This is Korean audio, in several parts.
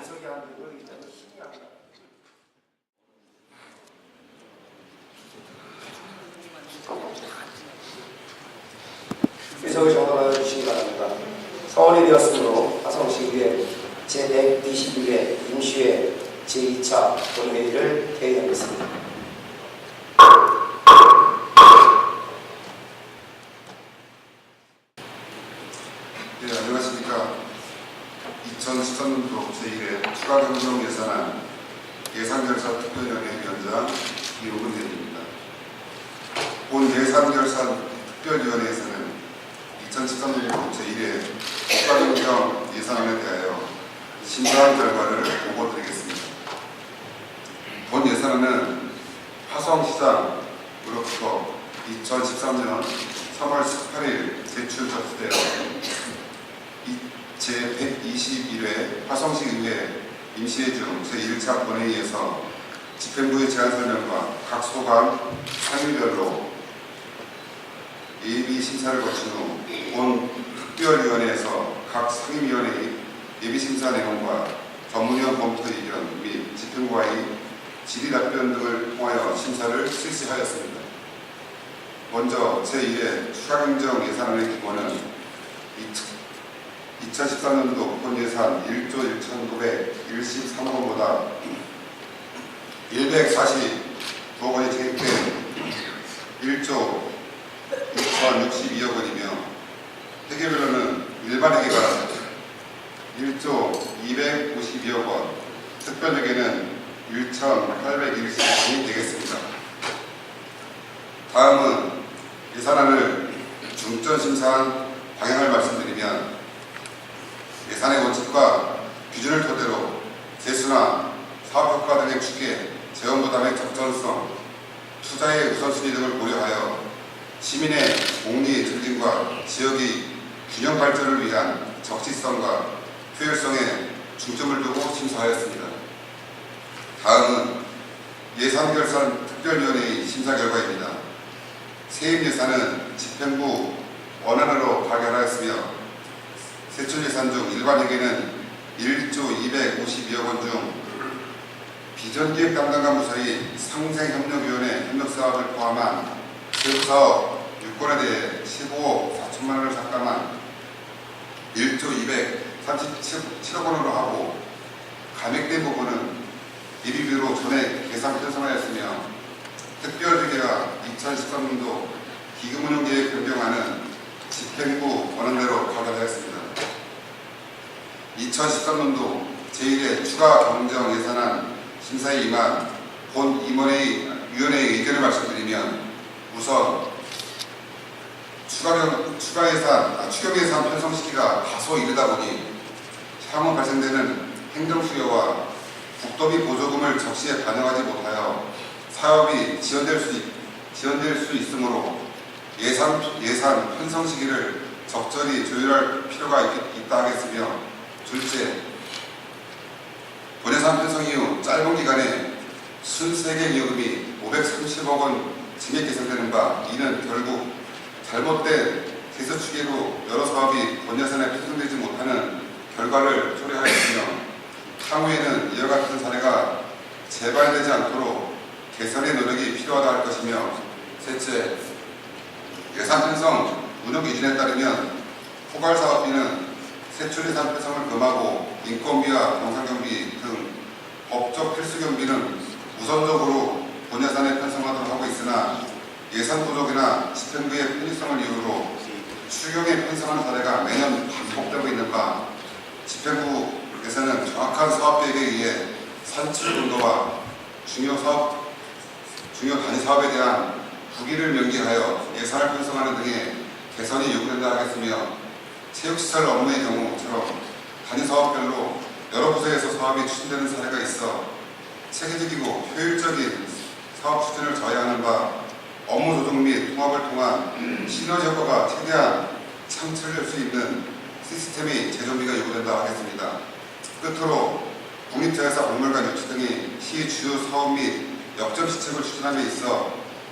해석이 안 되고 일단은 신기합니다. 해석을 정답하여 주시기 바랍니다. 서원이 되었으므로 화성시의회 제122회 임시회 제2차 본회의를 개의하겠습니다. 네, 안녕하십니까. 2013년도 제1회 추가경정 예산안 예산결산 특별위원회 위원장 이호근대리입니다. 본 예산결산 특별위원회에서는 2013년도 제1회 추가경정 예산안에 대하여 심사한 결과를 보고드리겠습니다. 본 예산안은 화성시장으로부터 2013년 3월 18일 제출 접수되어 제121회 화성시의회 임시회 중 제1차 본회의에서 집행부의 제안 설명과 각 소관 상임별로 예비 심사를 거친 후 본 특별위원회에서 각 상임위원회의 예비 심사 내용과 전문위원 검토 의견 및 집행부와의 질의 답변 등을 통하여 심사를 실시하였습니다. 먼저 제1회 추가경정 예산안의 규모는 2013년도 본 예산 1조 1,913원보다 149억 원이 계획된 1조 6,062억 원이며 회계별로는 일반 회계가 1조 252억 원, 특별 회계는 1,820억 원이 되겠습니다. 다음은 예산안을 중점 심사한 방향을 말씀드리면 예산의 원칙과 기준을 토대로 세수나 사업효과 등의 추계, 재원부담의 적절성, 투자의 우선순위 등을 고려하여 시민의 복리 증진과 지역의 균형 발전을 위한 적시성과 효율성에 중점을 두고 심사하였습니다. 다음은 예산결산 특별위원회의 심사 결과입니다. 세입 예산은 집행부 원안으로 가결하였으며 세출 예산 중 일반 회계는 1조 252억 원 중 비전기획 담당관부서의 상생협력위원회 협력사업을 포함한 세부사업 6건에 대해 15억 4천만 원을 삭감한 1조 237억 원으로 하고 감액된 부분은 예비비로 전액 계산 편성하였으며 특별회계가 2013년도 기금운용계획 변경안은 집행부 원안대로 가결하였습니다. 2013년도 제1회 추가 경정 예산안 심사에 임한 본 위원회의 의견을 말씀드리면 우선 추경 예산 편성 시기가 다소 이르다 보니 향후 발생되는 행정 수요와 국도비 보조금을 적시에 반영하지 못하여 사업이 지연될 수 있으므로 예산 편성 시기를 적절히 조율할 필요가 있다 하겠으며, 둘째, 본예산 편성 이후 짧은 기간에 순세계 기여금이 530억 원 증액 계산되는 바, 이는 결국 잘못된 세수 추계로 여러 사업이 본예산에 편성되지 못하는 결과를 초래하였으며, 향후에는 이와 같은 사례가 재발되지 않도록 개선의 노력이 필요하다 할 것이며, 셋째, 예산 편성 운영 기준에 따르면 포괄사업비는 세출예산 편성을 금하고 인건비와 경상경비 등 법적 필수경비는 우선적으로 본예산에 편성하도록 하고 있으나, 예산 부족이나 집행부의 편의성을 이유로 추경에 편성하는 사례가 매년 반복되고 있는 바, 집행부에서는 정확한 사업 계획에 의해 산출 용도와 중요 단위 사업에 대한 부기를 명기하여 예산을 편성하는 등의 개선이 요구된다 하겠으며, 체육시설 업무의 경우처럼 단위 사업별로 여러 부서에서 사업이 추진되는 사례가 있어 체계적이고 효율적인 사업 추진을 저해하는 바, 업무 조정 및 통합을 통한 시너지 효과가 최대한 창출될 수 있는 시스템의 재정비가 요구된다 하겠습니다. 끝으로 국립자회사 박물관 유치 등의 시 주요 사업 및 역점 시책을 추진함에 있어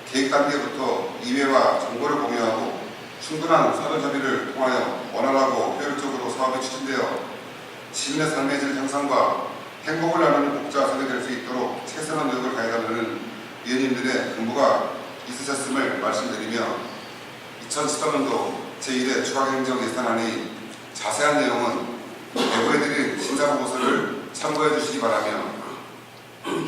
계획 단계부터 이해와 정보를 공유하고 충분한 사전 협의를 통하여 원활하고 효율적으로 사업이 추진되어 시민의 삶의 질 향상과 행복을 나누는 복자석이 될 수 있도록 최선의 노력을 다해가는 위원님들의 근무가 있으셨음을 말씀드리며 2013년도 제1회 추가행정 예산안의 자세한 내용은 내부해드린 심사보고서를 참고해 주시기 바라며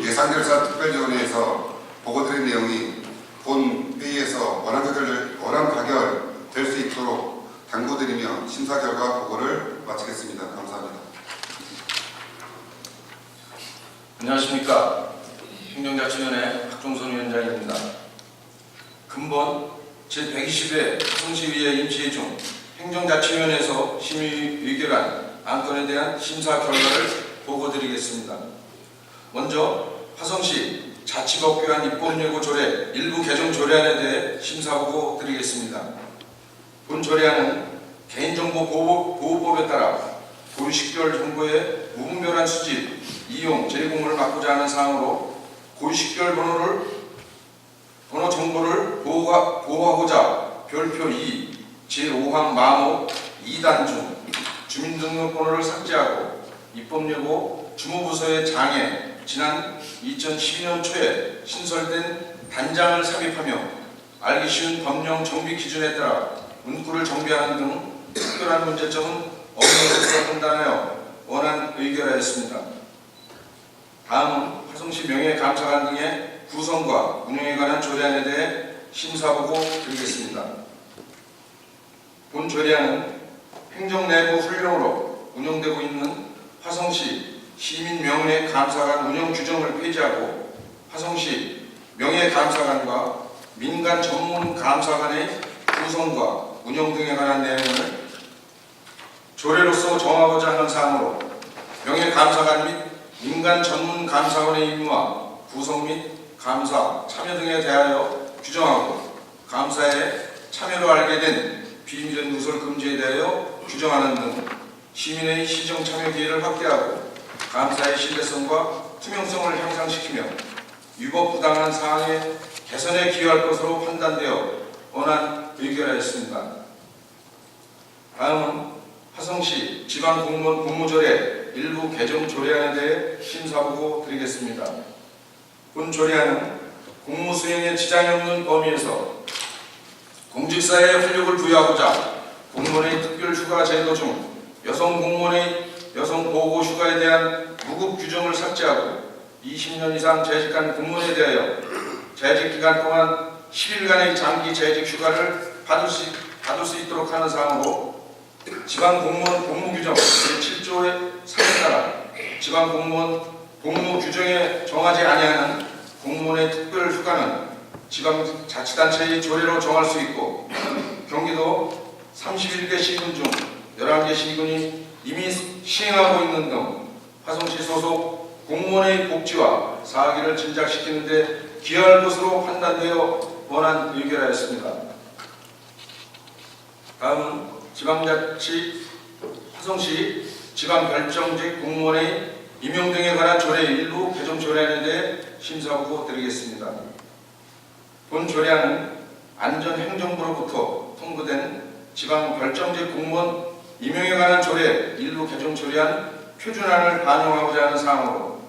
예산결산 특별위원회에서 보고드린 내용이 본 회의에서 원안 가결될 수 있도록 당부드리며 심사 결과 보고를 마치겠습니다. 감사합니다. 안녕하십니까. 행정자치위원회 박종선 위원장입니다. 근본 제120회 화성시의회 임시회 중 행정자치위원회에서 심의 의결한 안건에 대한 심사 결과를 보고드리겠습니다. 먼저 화성시 자치법규안 입법예고 조례 일부 개정 조례안에 대해 심사보고 드리겠습니다. 본 조례안은 개인정보보호법에 따라 고유식별 정보의 무분별한 수집, 이용, 제공을 막고자 하는 사항으로 고유식별 번호 정보를 보호하고자 별표 2, 제5항 마모 2단 중 주민등록번호를 삭제하고 입법예고 주무부서의 장에 지난 2012년 초에 신설된 단장을 삽입하며 알기 쉬운 법령 정비 기준에 따라 문구를 정비하는 등 특별한 문제점은 없는 것으로 판단하여 원안 의결하였습니다. 다음은 화성시 명예감사관 등의 구성과 운영에 관한 조례안에 대해 심사보고 드리겠습니다. 본 조례안은 행정 내부 훈령으로 운영되고 있는 화성시 시민명예감사관 운영 규정을 폐지하고 화성시 명예감사관과 민간 전문감사관의 구성과 운영 등에 관한 내용을 조례로서 정하고자 하는 사항으로 명예감사관 및 민간 전문감사관의 임무와 구성 및 감사, 참여 등에 대하여 규정하고 감사에 참여로 알게 된 비밀의 누설 금지에 대하여 규정하는 등 시민의 시정 참여 기회를 확대하고 감사의 신뢰성과 투명성을 향상시키며 위법 부당한 사항의 개선에 기여할 것으로 판단되어 원안 의결하였습니다. 다음은 화성시 지방공무원 공무조례 일부 개정 조례안에 대해 심사보고 드리겠습니다. 본 조례안은 공무수행에 지장이 없는 범위에서 공직사회에 활력을 부여하고자 공무원의 특별휴가 제도 중 여성 공무원의 여성 보호 휴가에 대한 무급 규정을 삭제하고 20년 이상 재직한 공무원에 대하여 재직 기간 동안 10일간의 장기 재직 휴가를 받을 수 있도록 하는 사항으로 지방공무원 복무규정 제7조의 3에 따라 지방공무원 복무규정에 정하지 아니하는 공무원의 특별휴가는 지방자치단체의 조례로 정할 수 있고 경기도 31개 시군 중 11개 시군이 이미 시행하고 있는 등 화성시 소속 공무원의 복지와 사학위를 진작시키는 데 기여할 것으로 판단되어 원안 의결하였습니다. 다음은 지방자치 화성시 지방별정직 공무원의 임용 등에 관한 조례 일부 개정 조례안에 대해 심사보고 드리겠습니다. 본 조례안은 안전행정부로부터 통보된 지방별정직 공무원 임용에 관한 조례 일부 개정 조례안 표준안을 반영하고자 하는 사항으로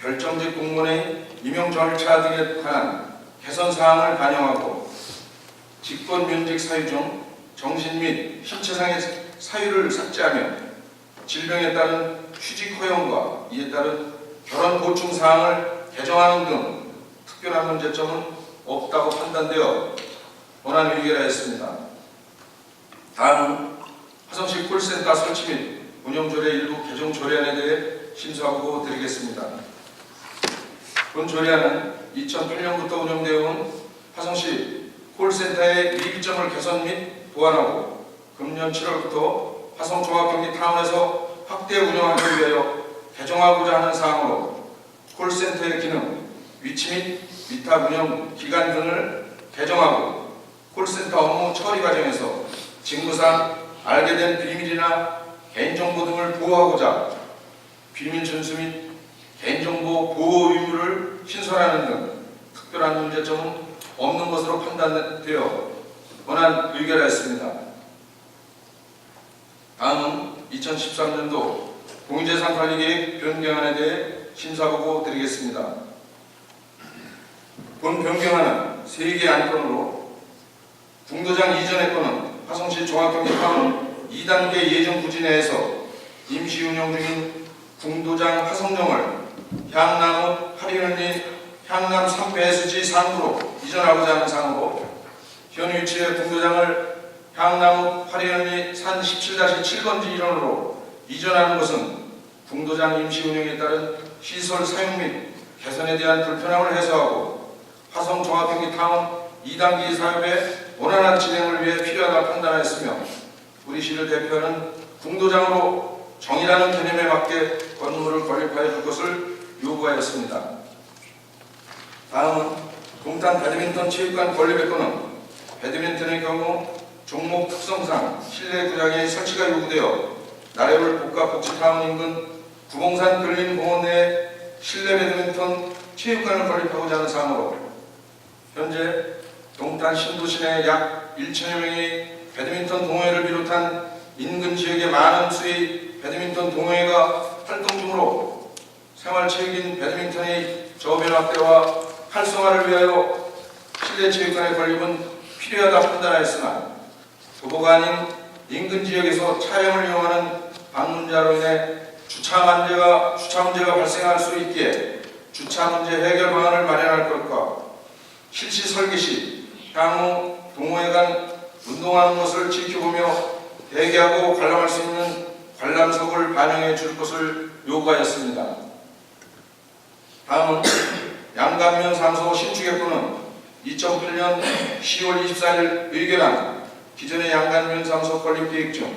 별정직 공무원의 임용 절차 등에 관한 개선 사항을 반영하고 직권면직 사유 중 정신 및 신체상의 사유를 삭제하며 질병에 따른 휴직 허용과 이에 따른 결혼 보충 사항을 개정하는 등 특별한 문제점은 없다고 판단되어 원안 의결하였습니다. 다음은 화성시 콜센터 설치 및 운영조례 일부 개정 조례안에 대해 심사보고 드리겠습니다. 본 조례안은 2008년부터 운영되어 온 화성시 콜센터의 미비점을 개선 및 보완하고 금년 7월부터 화성종합격리 타운에서 확대 운영하기 위하여 개정하고자 하는 사항으로 콜센터의 기능, 위치 및 위탁 운영 기간 등을 개정하고 콜센터 업무 처리 과정에서 직무상 알게 된 비밀이나 개인정보 등을 보호하고자 비밀 준수 및 개인정보 보호 의무를 신설하는 등 특별한 문제점은 없는 것으로 판단되어 원안 의결하였습니다. 다음은 2013년도 공유재산 관리계획 변경안에 대해 심사보고 드리겠습니다. 본 변경안은 3개 안건으로 궁도장 이전의 건은 화성시 종합경제타운 2단계 예정 부지 내에서 임시 운영 중인 궁도장 화성정을 향나무 하리연리 향남 3배수지 상구로 이전하고자 하는 사항으로 현 위치의 궁도장을 향나무 하리연리 산 17-7번지 일원으로 이전하는 것은 궁도장 임시 운영에 따른 시설 사용 및 개선에 대한 불편함을 해소하고 화성 종합경기타운 2단계 사업의 원활한 진행을 위해 필요하다 판단하였으며 우리 시를 대표하는 궁도장으로 정의라는 개념에 맞게 건물을 건립하여 줄 것을 요구하였습니다. 다음은 동탄 배드민턴 체육관 건립의 건은 배드민턴의 경우 종목 특성상 실내 구장의 설치가 요구되어 나래울 복합복지타운 인근 구봉산 근린공원 내에 실내 배드민턴 체육관을 건립하고자 하는 사항으로 현재 동탄 신도시 내 약 1천여 명의 배드민턴 동호회를 비롯한 인근 지역의 많은 수의 배드민턴 동호회가 활동 중으로 생활체육인 배드민턴의 저변 확대와 활성화를 위하여 실내 체육관의 건립은 필요하다 판단하였으나 도보가 아닌 인근 지역에서 차량을 이용하는 방문자로 인해 주차 문제가 발생할 수 있기에 주차 문제 해결 방안을 마련할 것과 실시 설계 시 향후 동호회 간 운동하는 것을 지켜보며 대기하고 관람할 수 있는 관람석을 반영해 줄 것을 요구하였습니다. 다음은 양감면 상소 신축의 건은 2008년 10월 24일 의결한 기존의 양감면 상소 건립 계획 중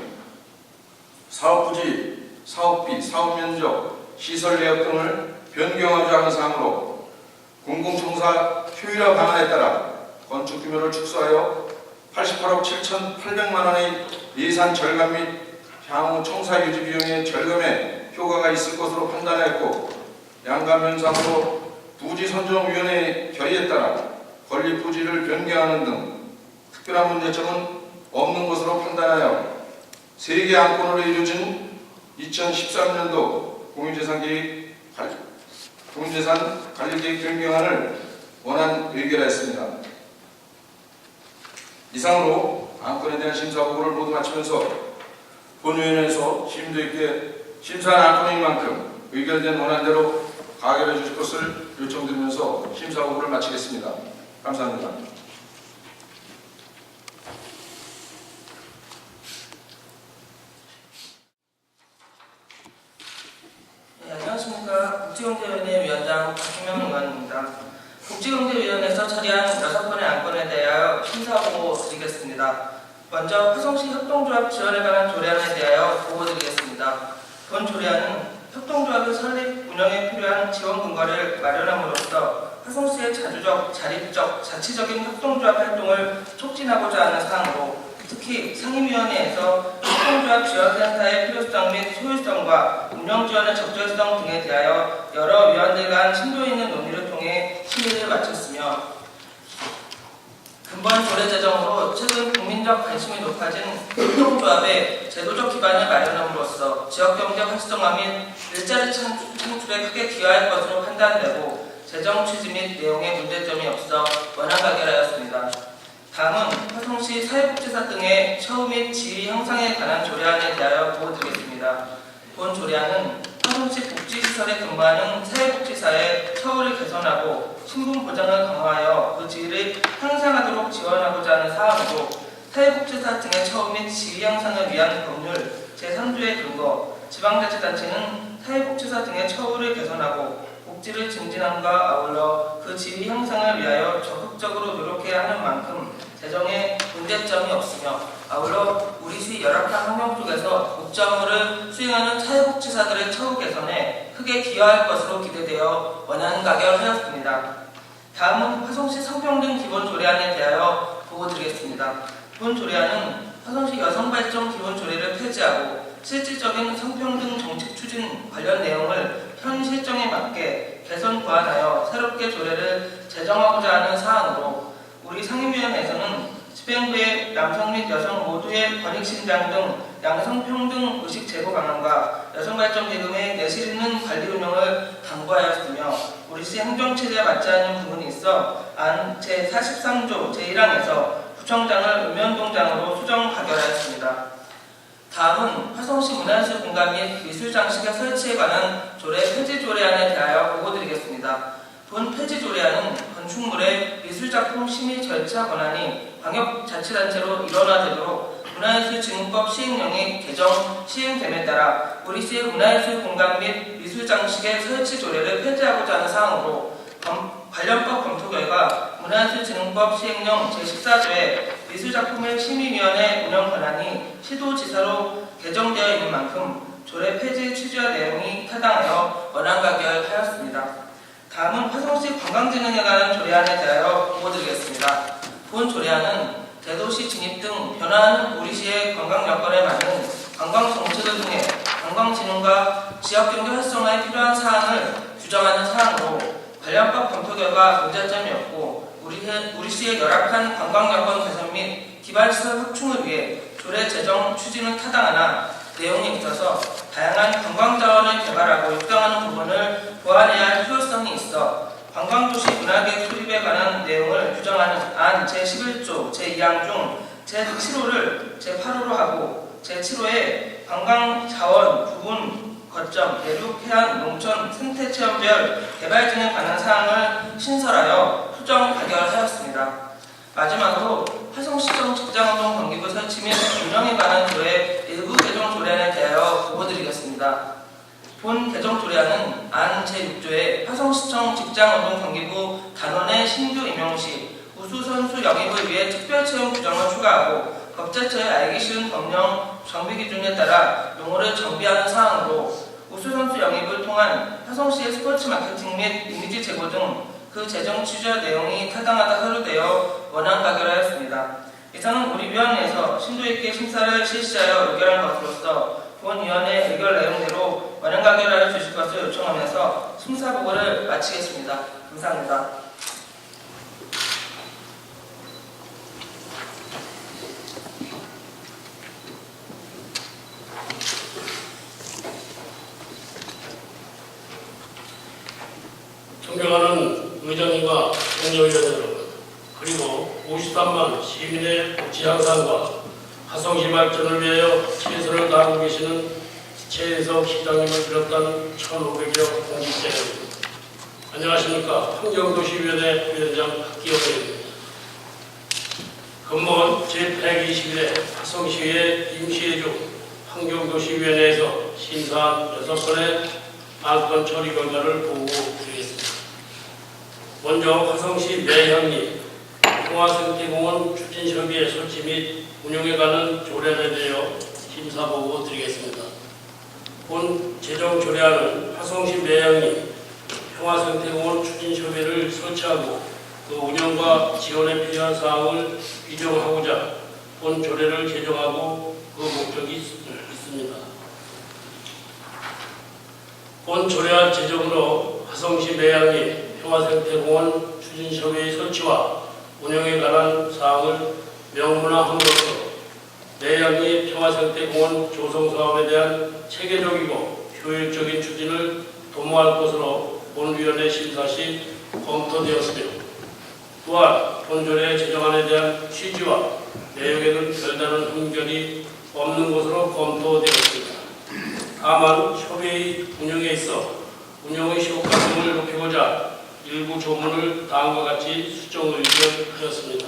사업부지, 사업비, 사업면적, 시설 내역 등을 변경하고자 하는 사항으로 공공청사 효율화 방안에 따라 건축 규모를 축소하여 88억 7,800만 원의 예산 절감 및 향후 청사 유지 비용의 절감에 효과가 있을 것으로 판단하였고 양감면상으로 부지선정위원회의 결의에 따라 건립 부지를 변경하는 등 특별한 문제점은 없는 것으로 판단하여 3개 안건으로 이루어진 2013년도 공유재산 관리계획 변경안을 원안 의결하였습니다. 이상으로 안건에 대한 심사 보고를 모두 마치면서 본위원회에서 심도 있게 심사한 안건인 만큼 의결된 원안대로 가결해 주실 것을 요청드리면서 심사 보고를 마치겠습니다. 감사합니다. 네, 안녕하십니까. 복지경제위원회 위원장 박김영 의원입니다. 복지경제위원회에서 처리한 6건의 안건에 대하여 심사보고 드리겠습니다. 먼저 화성시 협동조합 지원에 관한 조례안에 대하여 보고드리겠습니다. 본 조례안은 협동조합의 설립, 운영에 필요한 지원 근거를 마련함으로써 화성시의 자주적, 자립적, 자치적인 협동조합 활동을 촉진하고자 하는 사항으로 특히 상임위원회에서 협동조합 지원센터의 필요성 및 소유성과 운영지원의 적절성 등에 대하여 여러 위원들 간 심도 있는 논의를 통해 심의를 마쳤으며 근본 조례 제정으로 최근 국민적 관심이 높아진 협동조합의 제도적 기반을 마련함으로써 지역경제 활성화 및 일자리 창출에 크게 기여할 것으로 판단되고 재정 취지 및 내용에 문제점이 없어 원안 가결하였습니다. 다음은 화성시 사회복지사 등의 처우 및 지위 향상에 관한 조례안에 대하여 보고드리겠습니다. 본 조례안은 화성시 복지시설에 근무하는 사회복지사의 처우를 개선하고 신분 보장을 강화하여 그 지위를 향상하도록 지원하고자 하는 사항으로 사회복지사 등의 처우 및 지위 향상을 위한 법률 제3조의 근거, 지방자치단체는 사회복지사 등의 처우를 개선하고 복지를 증진함과 아울러 그 지위 향상을 위하여 적극적으로 노력해야 하는 만큼 재정에 문제점이 없으며 아울러 우리 시 열악한 환경 속에서 복지 업무를 수행하는 사회복지사들의 처우 개선에 크게 기여할 것으로 기대되어 원안 가결하였습니다. 다음은 화성시 성평등 기본조례안에 대하여 보고드리겠습니다. 본 조례안은 화성시 여성발전 기본조례를 폐지하고 실질적인 성평등 정책 추진 관련 내용을 현 실정에 맞게 개선 보완하여 새롭게 조례를 제정하고자 하는 사항으로 우리 상임위원회에서는 집행부의 남성 및 여성 모두의 권익신장 등 양성평등 의식 제고 방안과 여성발전기금의 내실 있는 관리 운영을 당부하였으며 우리시 행정체제에 맞지 않는 부분이 있어 안 제43조 제1항에서 구청장을 읍면동장으로 수정 가결하였습니다. 다음은 화성시 문화예술 공간 및 미술장식의 설치에 관한 조례 폐지 조례안에 대하여 보고드리겠습니다. 본 폐지 조례안은 건축물의 미술작품 심의 절차 권한이 광역자치단체로 일원화되도록 문화예술진흥법 시행령이 개정 시행됨에 따라 우리시의 문화예술 공간 및 미술장식의 설치 조례를 폐지하고자 하는 사항으로 관련법 검토 결과 문화예술진흥법 시행령 제14조에 미술작품의 심의위원회 운영 권한이 시도지사로 개정되어 있는 만큼 조례 폐지 취지와 내용이 타당하여 원안가결하였습니다. 다음은 화성시 관광진흥에 관한 조례안에 대하여 보고드리겠습니다. 본 조례안은 대도시 진입 등 변화하는 우리시의 관광 여건에 맞는 관광 정책을 통해 관광진흥과 지역경제 활성화에 필요한 사항을 규정하는 사항으로 관련법 검토 결과 문제점이 없고 우리시의 열악한 관광 여건 개선 및 기반시설 확충을 위해 조례 제정 추진은 타당하나 내용에 있어서 다양한 관광자원을 개발하고 육성하는 부분을 보완해야 할 필요성이 있어 관광도시 문화계획 수립에 관한 내용을 규정하는 안 제11조 제2항 중 제7호를 제8호로 하고 제7호에 관광자원, 부분, 거점, 대륙, 해안, 농촌, 생태체험별 개발 등에 관한 사항을 신설하여 수정 가결하였습니다. 마지막으로 화성시청 직장운동 경기부 설치 및 운영에 관한 조례 일부 개정 조례안에 대하여 보고드리겠습니다. 본 개정 조례안은 안 제6조에 화성시청 직장운동 경기부 단원의 신규 임용 시 우수선수 영입을 위해 특별채용 규정을 추가하고 법제처에 알기 쉬운 법령 정비 기준에 따라 용어를 정비하는 사항으로 우수선수 영입을 통한 화성시의 스포츠 마케팅 및 이미지 제고 등 그 재정 취지와 내용이 타당하다 서류되어 원안 가결하였습니다. 이상은 우리 위원회에서 심도 있게 심사를 실시하여 의결한 것으로서 본 위원회 의결 내용대로 원안 가결하여 주실 것을 요청하면서 심사 보고를 마치겠습니다. 감사합니다. 존경하는 의장님과 동료위원 여러분, 그리고 53만 시민의 복지향상과 화성시 발전을 위하여 최선을 다하고 계시는 최인석 시장님을 비롯한 1,500여 공직자 여러분, 안녕하십니까. 환경도시위원회 위원장 박기영입니다. 근무원 제121회 화성시의 임시예정 환경도시위원회에서 심사한 6건의 안건 처리 결과를 보고드리겠습니다. 먼저 화성시 내향리 평화생태공원 추진협의회 설치 및 운영에 관한 조례안에 대하여 심사보고 드리겠습니다. 본 제정조례안은 화성시 내향리 평화생태공원 추진협의회를 설치하고 그 운영과 지원에 필요한 사항을 규정하고자 본 조례를 제정하고 그 목적이 있습니다. 본 조례안 제정으로 화성시 내향리 평화생태공원 추진협의회 설치와 운영에 관한 사항을 명문화함으로써 내향리 평화생태공원 조성사업에 대한 체계적이고 효율적인 추진을 도모할 것으로 본위원회 심사 시 검토되었으며, 또한 본조례 제정안에 대한 취지와 내용에는 별다른 흠결이 없는 것으로 검토되었습니다. 다만 협의의 운영에 있어 운영의 효과성을 높이고자 일부 조문을 다음과 같이 수정 의견하였습니다.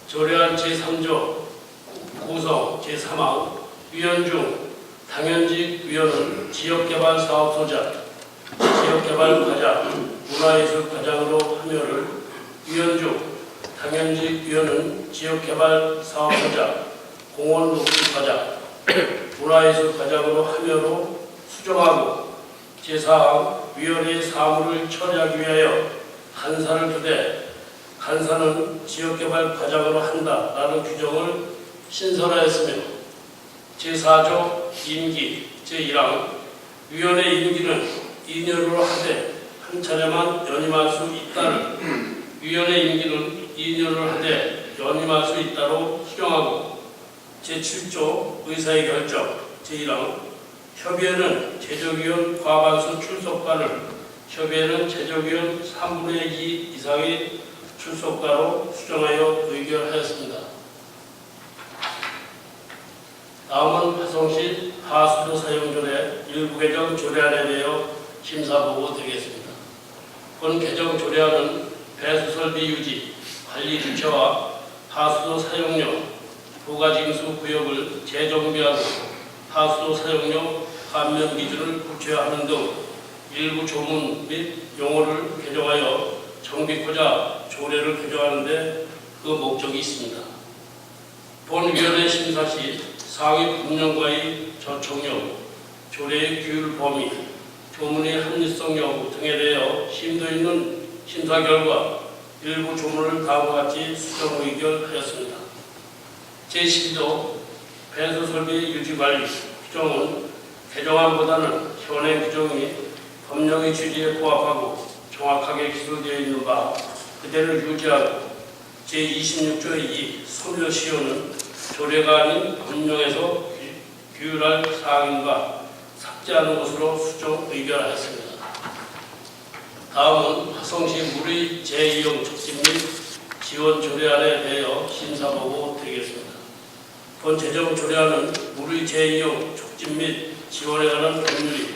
조례안 제3조 구성 제3항 위원 중 당연직 위원은 지역개발사업소자, 지역개발과장, 문화예술과장으로 하며를, 위원 중 당연직 위원은 지역개발사업소자, 공원녹지과장, 문화예술과장으로 하며로 수정하고, 제4항 위원회의 사무를 처리하기 위하여 간사를 두되 간사는 지역개발과장으로 한다라는 규정을 신설하였으며, 제4조 임기 제1항 위원회 임기는 2년으로 하되 한 차례만 연임할 수 있다를 위원회 임기는 2년을 하되 연임할 수 있다로 수정하고, 제7조 의사의 결정 제1항 협의회는 제적위원 과반수 출석가를 협의회는 제적위원 3분의 2 이상의 출석가로 수정하여 의결하였습니다. 다음은 화성시 하수도 사용조례 일부 개정 조례안에 대하여 심사보고 드리겠습니다. 본 개정 조례안은 배수설비 유지, 관리 주체와 하수도 사용료, 부가징수 구역을 재정비하고 하수도 사용료 감면 기준을 구체화하는 등 일부 조문 및 용어를 개정하여 정비코자 조례를 개정하는 데 그 목적이 있습니다. 본 위원회 심사 시 상위 법령과의 저촉 여부, 조례의 규율 범위, 조문의 합리성 여부 등에 대하여 심도 있는 심사 결과 일부 조문을 다음과 같이 수정 의결하였습니다. 제12조 배수설비 유지관리 규정은 개정안보다는 현행 규정이 법령의 취지에 부합하고 정확하게 기술되어 있는 바 그대로 유지하고 제26조의 2 소멸시효는 조례가 아닌 법령에서 규율할 사항인 바 삭제하는 것으로 수정 의결하였습니다. 다음은 화성시 물의 재이용 촉진 및 지원 조례안에 대하여 심사보고 드리겠습니다. 본 제정 조례안은 물의 재이용 촉진 및 지원에 관한 법률이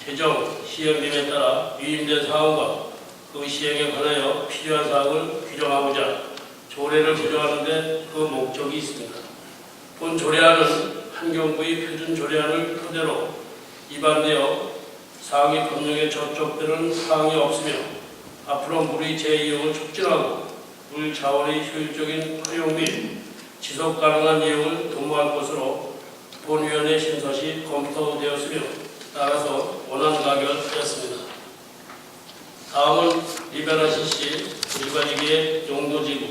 제정 시행됨에 따라 위임된 사항과 그 시행에 관하여 필요한 사항을 규정하고자 조례를 개정하는 데 그 목적이 있습니다. 본 조례안은 환경부의 표준 조례안을 토대로 입안되어 상위 법령에 저촉되는 사항이 없으며 앞으로 물의 재이용을 촉진하고 물 자원의 효율적인 활용 및 지속 가능한 이용을 도모할 것으로 본위원회 심사 시 검토되었으며 따라서 원안 가결하였습니다. 다음은 리베라시 시 도시관리계획 용도지구,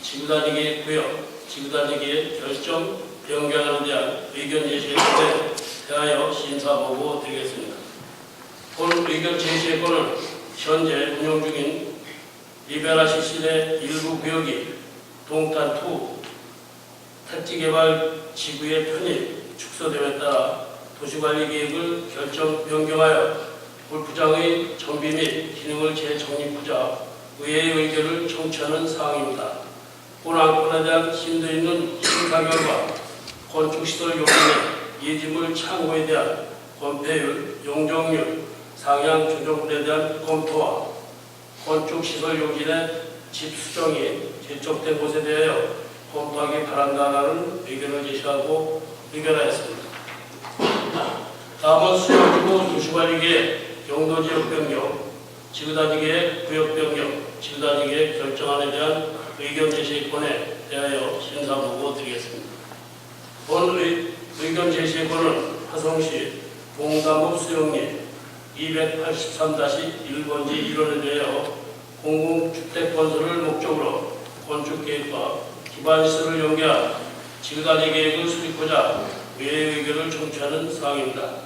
지구단위계획 구역, 지구단위계획 결정 변경안에 대한 의견 제시에 대하여 심사보고 드리겠습니다. 본 의견 제시의 건은 현재 운영 중인 리베라시 시내 일부 구역이 동탄2 택지개발 지구의 편입, 축소됨에 따라 도시관리계획을 결정 변경하여 골프장의 정비 및 기능을 재정립하자 의회의 의견을 청취하는 사항입니다. 본 안건에 대한 심도 있는 심사 결과 건축시설 용인의 예지물 창고에 대한 건폐율, 용적률, 상향 조정분에 대한 검토와 건축시설 용인의 집 수정이 제적된 것에 대하여 검토하기 바란다라는 의견을 제시하고 의결하였습니다. 다음은 수용지구 도시관리계획 용도지역 변경, 지구단위계획 구역 변경, 지구단위계획 결정안에 대한 의견 제시권에 대하여 심사보고 드리겠습니다. 본 의견 제시권은 화성시 동담읍 수용리 283-1번지 1원에 대하여 공공주택 건설을 목적으로 건축계획과 기반시설을 연계한 지구단위계획을 수립하자 의회의 의견을 청취하는 사항입니다.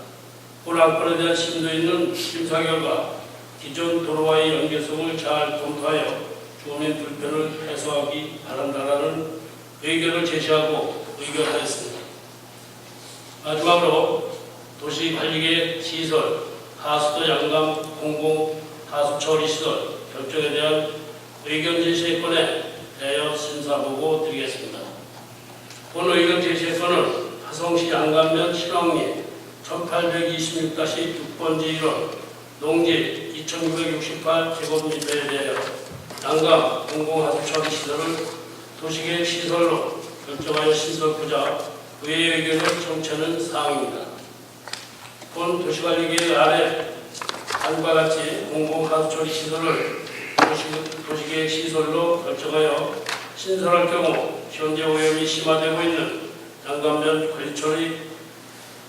본 안건에 대한 심도 있는 심사 결과 기존 도로와의 연계성을 잘 검토하여 주민 불편을 해소하기 바란다라는 의견을 제시하고 의결하였습니다. 마지막으로 도시관리계획 시설, 하수도 양감 공공 하수처리 시설 결정에 대한 의견 제시권에 대하여 심사보고 드리겠습니다. 본 의견 제시권은 화성시 양감면 신왕리 1826-6번지 1원 농지 2968제곱미터에 대하여 양감 공공하수처리 시설을 도시계획 시설로 결정하여 신설하자 의회의 의견을 청취하는 사항입니다. 본 도시관리계획 아래 다음과 같이 공공하수처리 시설을 도시계획 시설로 결정하여 신설할 경우 현재 오염이 심화되고 있는 양감면 관리처리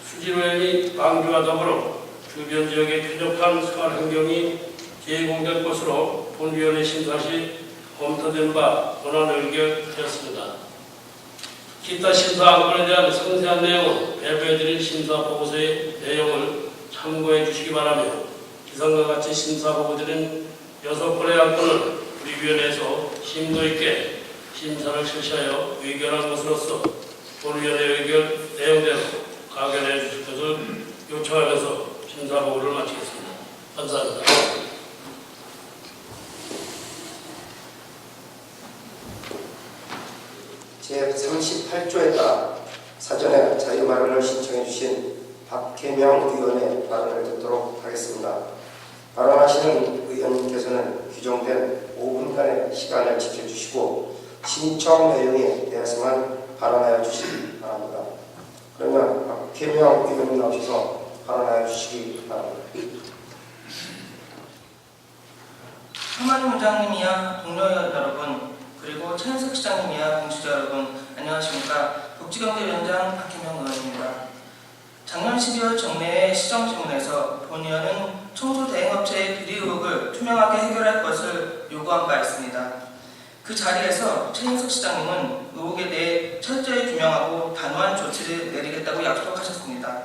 수질오염이 방류와 더불어 주변 지역의 쾌적한 생활환경이 제공될 것으로 본위원회 심사 시 검토된 바 원안 의결되었습니다. 기타 심사 안건에 대한 상세한 내용은 배부해드린 심사 보고서의 내용을 참고해 주시기 바라며 이상과 같이 심사 보고드린 6건의 안건은 우리 위원회에서 심도 있게 심사를 실시하여 의결한 것으로서 본위원회 의견 내용대로 가견해 주실 것을 요청하면서 심사보고를 마치겠습니다. 감사합니다. 제38조에 따라 사전에 자유 발언을 신청해 주신 박혜명 의원의 발언을 듣도록 하겠습니다. 발언하시는 의원님께서는 규정된 5분간의 시간을 지켜주시고 신청 내용에 대해서만 발언하여 주시기 바랍니다. 그러면 박혜명 의원님 나오셔서 발언하여 주시기 바랍니다. 한만희 원장님이야 동료 여러분, 그리고 차현석 시장님이야 공시자 여러분, 안녕하십니까. 복지경제위원장 박혜명 의원입니다. 작년 12월 정례의 시정질문에서 본 의원은 청소 대행업체의 비리 의혹을 투명하게 해결할 것을 요구한 바 있습니다. 그 자리에서 최인석 시장님은 의혹에 대해 철저히 규명하고 단호한 조치를 내리겠다고 약속하셨습니다.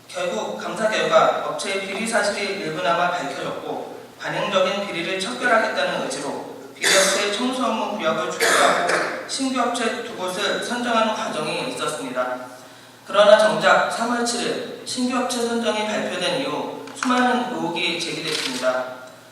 결국 감사 결과 업체의 비리 사실이 일부나마 밝혀졌고 반영적인 비리를 척결하겠다는 의지로 비리업체 청소 업무 구역을 축소하고 신규 업체 2곳을 선정하는 과정이 있었습니다. 그러나 정작 3월 7일 신규 업체 선정이 발표된 이후 수많은 의혹이 제기됐습니다.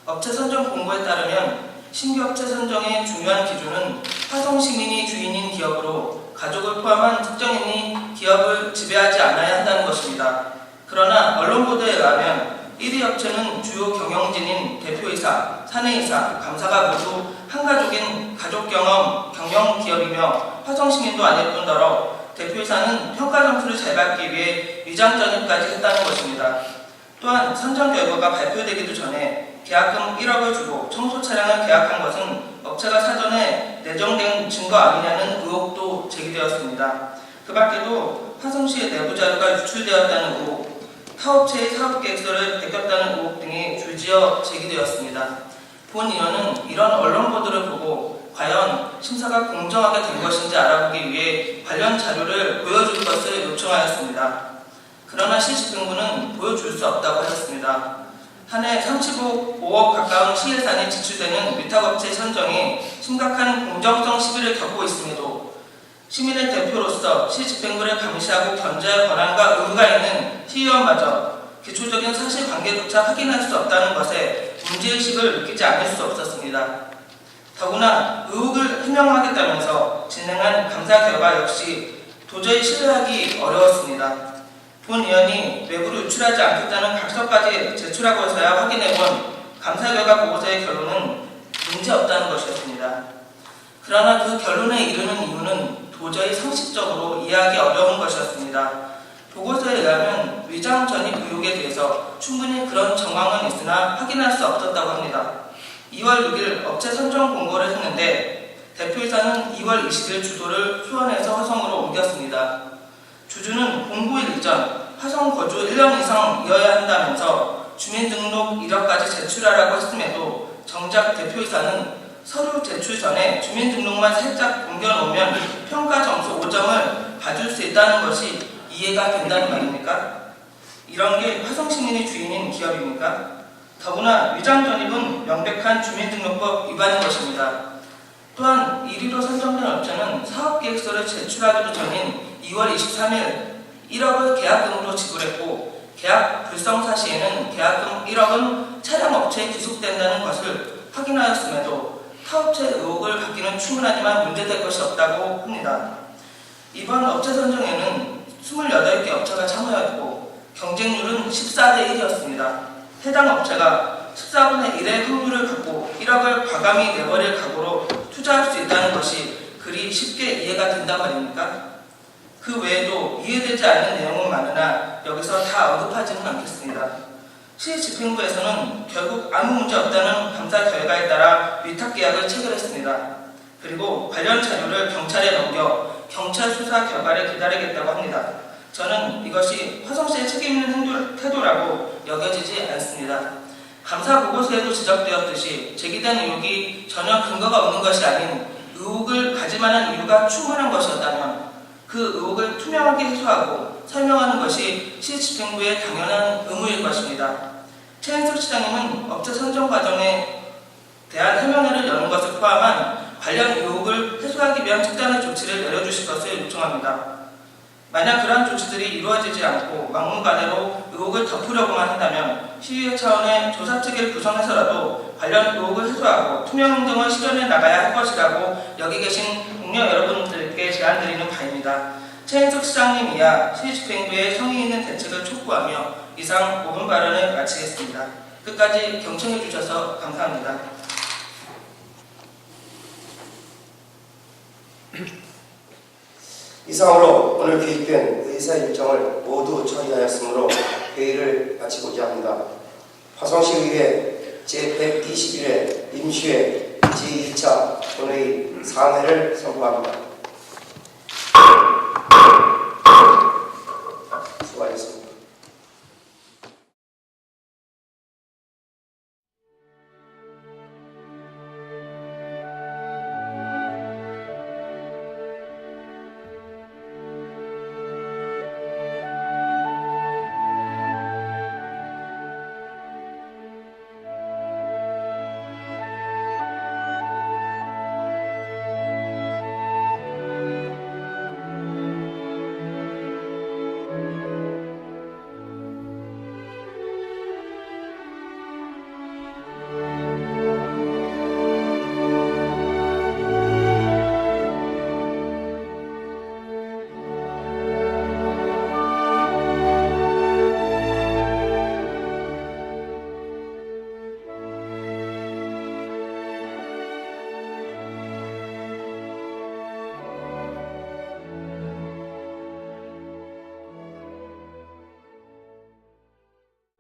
업체 선정 공고에 따르면 신규 업체 선정의 중요한 기준은 화성시민이 주인인 기업으로 가족을 포함한 특정인이 기업을 지배하지 않아야 한다는 것입니다. 그러나 언론 보도에 의하면 1위 업체는 주요 경영진인 대표이사, 사내이사, 감사가 모두 한 가족인 가족 경영 기업이며 화성시민도 아닐 뿐더러 대표이사는 평가 점수를 잘 받기 위해 위장 전입까지 했다는 것입니다. 또한 선정 결과가 발표되기도 전에 계약금 1억을 주고 청소 차량을 계약한 것은 업체가 사전에 내정된 증거 아니냐는 의혹도 제기되었습니다. 그 밖에도 화성시의 내부 자료가 유출되었다는 의혹, 타업체의 사업계획서를 베꼈다는 의혹 등이 줄지어 제기되었습니다. 본 의원은 이런 언론 보도를 보고 과연 심사가 공정하게 된 것인지 알아보기 위해 관련 자료를 보여줄 것을 요청하였습니다. 그러나 시집행부는 보여줄 수 없다고 하였습니다. 한 해 35억 가까운 시예산이 지출되는 위탁업체 선정이 심각한 공정성 시비를 겪고 있음에도 시민의 대표로서 시집행부를 감시하고 견제할 권한과 의무가 있는 시의원마저 기초적인 사실관계조차 확인할 수 없다는 것에 문제의식을 느끼지 않을 수 없었습니다. 더구나 의혹을 해명하겠다면서 진행한 감사 결과 역시 도저히 신뢰하기 어려웠습니다. 본 의원이 외부로 유출하지 않겠다는 각서까지 제출하고서야 확인해본 감사 결과 보고서의 결론은 문제없다는 것이었습니다. 그러나 그 결론에 이르는 이유는 도저히 상식적으로 이해하기 어려운 것이었습니다. 보고서에 의하면 위장 전입 의혹에 대해서 충분히 그런 정황은 있으나 확인할 수 없었다고 합니다. 2월 6일 업체 선정 공고를 했는데 대표이사는 2월 20일 주소를 수원에서 화성으로 옮겼습니다. 주주는 공고일 이전 화성 거주 1년 이상이어야 한다면서 주민등록 이력까지 제출하라고 했음에도 정작 대표이사는 서류 제출 전에 주민등록만 살짝 옮겨놓으면 평가 점수 5점을 받을 수 있다는 것이 이해가 된다는 말입니까? 이런 게 화성시민이 주인인 기업입니까? 더구나 위장 전입은 명백한 주민등록법 위반인 것입니다. 또한 1위로 선정된 업체는 사업계획서를 제출하기도 전인 2월 23일 1억을 계약금으로 지불했고 계약 불성사 시에는 계약금 1억은 차량업체에 기속된다는 것을 확인하였음에도 타업체 의혹을 받기는 충분하지만 문제될 것이 없다고 합니다. 이번 업체 선정에는 28개 업체가 참여했고 경쟁률은 14대 1이었습니다. 해당 업체가 14분의 1의 확률을 갖고 1억을 과감히 내버릴 각오로 투자할 수 있다는 것이 그리 쉽게 이해가 된단 말입니까? 그 외에도 이해되지 않는 내용은 많으나 여기서 다 언급하지는 않겠습니다. 시집행부에서는 결국 아무 문제 없다는 감사 결과에 따라 위탁계약을 체결했습니다. 그리고 관련 자료를 경찰에 넘겨 경찰 수사 결과를 기다리겠다고 합니다. 저는 이것이 화성시의 책임 있는 태도라고 여겨지지 않습니다. 감사 보고서에도 지적되었듯이 제기된 의혹이 전혀 근거가 없는 것이 아닌 의혹을 가질 만한 이유가 충분한 것이었다면 그 의혹을 투명하게 해소하고 설명하는 것이 시집행부의 당연한 의무일 것입니다. 최인석 시장님은 업체 선정 과정에 대한 해명회를 여는 것을 포함한 관련 의혹을 해소하기 위한 특단의 조치를 내려주실 것을 요청합니다. 만약 그러한 조치들이 이루어지지 않고 막무가내로 의혹을 덮으려고만 한다면 시의회 차원의 조사체계를 구성해서라도 관련 의혹을 해소하고 투명 행정을 실현해 나가야 할 것이라고 여기 계신 동료 여러분들께 제안드리는 바입니다. 최인석 시장님 이하 시집행부의 성의 있는 대책을 촉구하며 이상 5분 발언을 마치겠습니다. 끝까지 경청해 주셔서 감사합니다. 이상으로 오늘 기획된 의사 일정을 모두 처리하였으므로 회의를 마치고자 합니다. 화성시의회 제121회 임시회 제2차 본회의 3회를 선포합니다.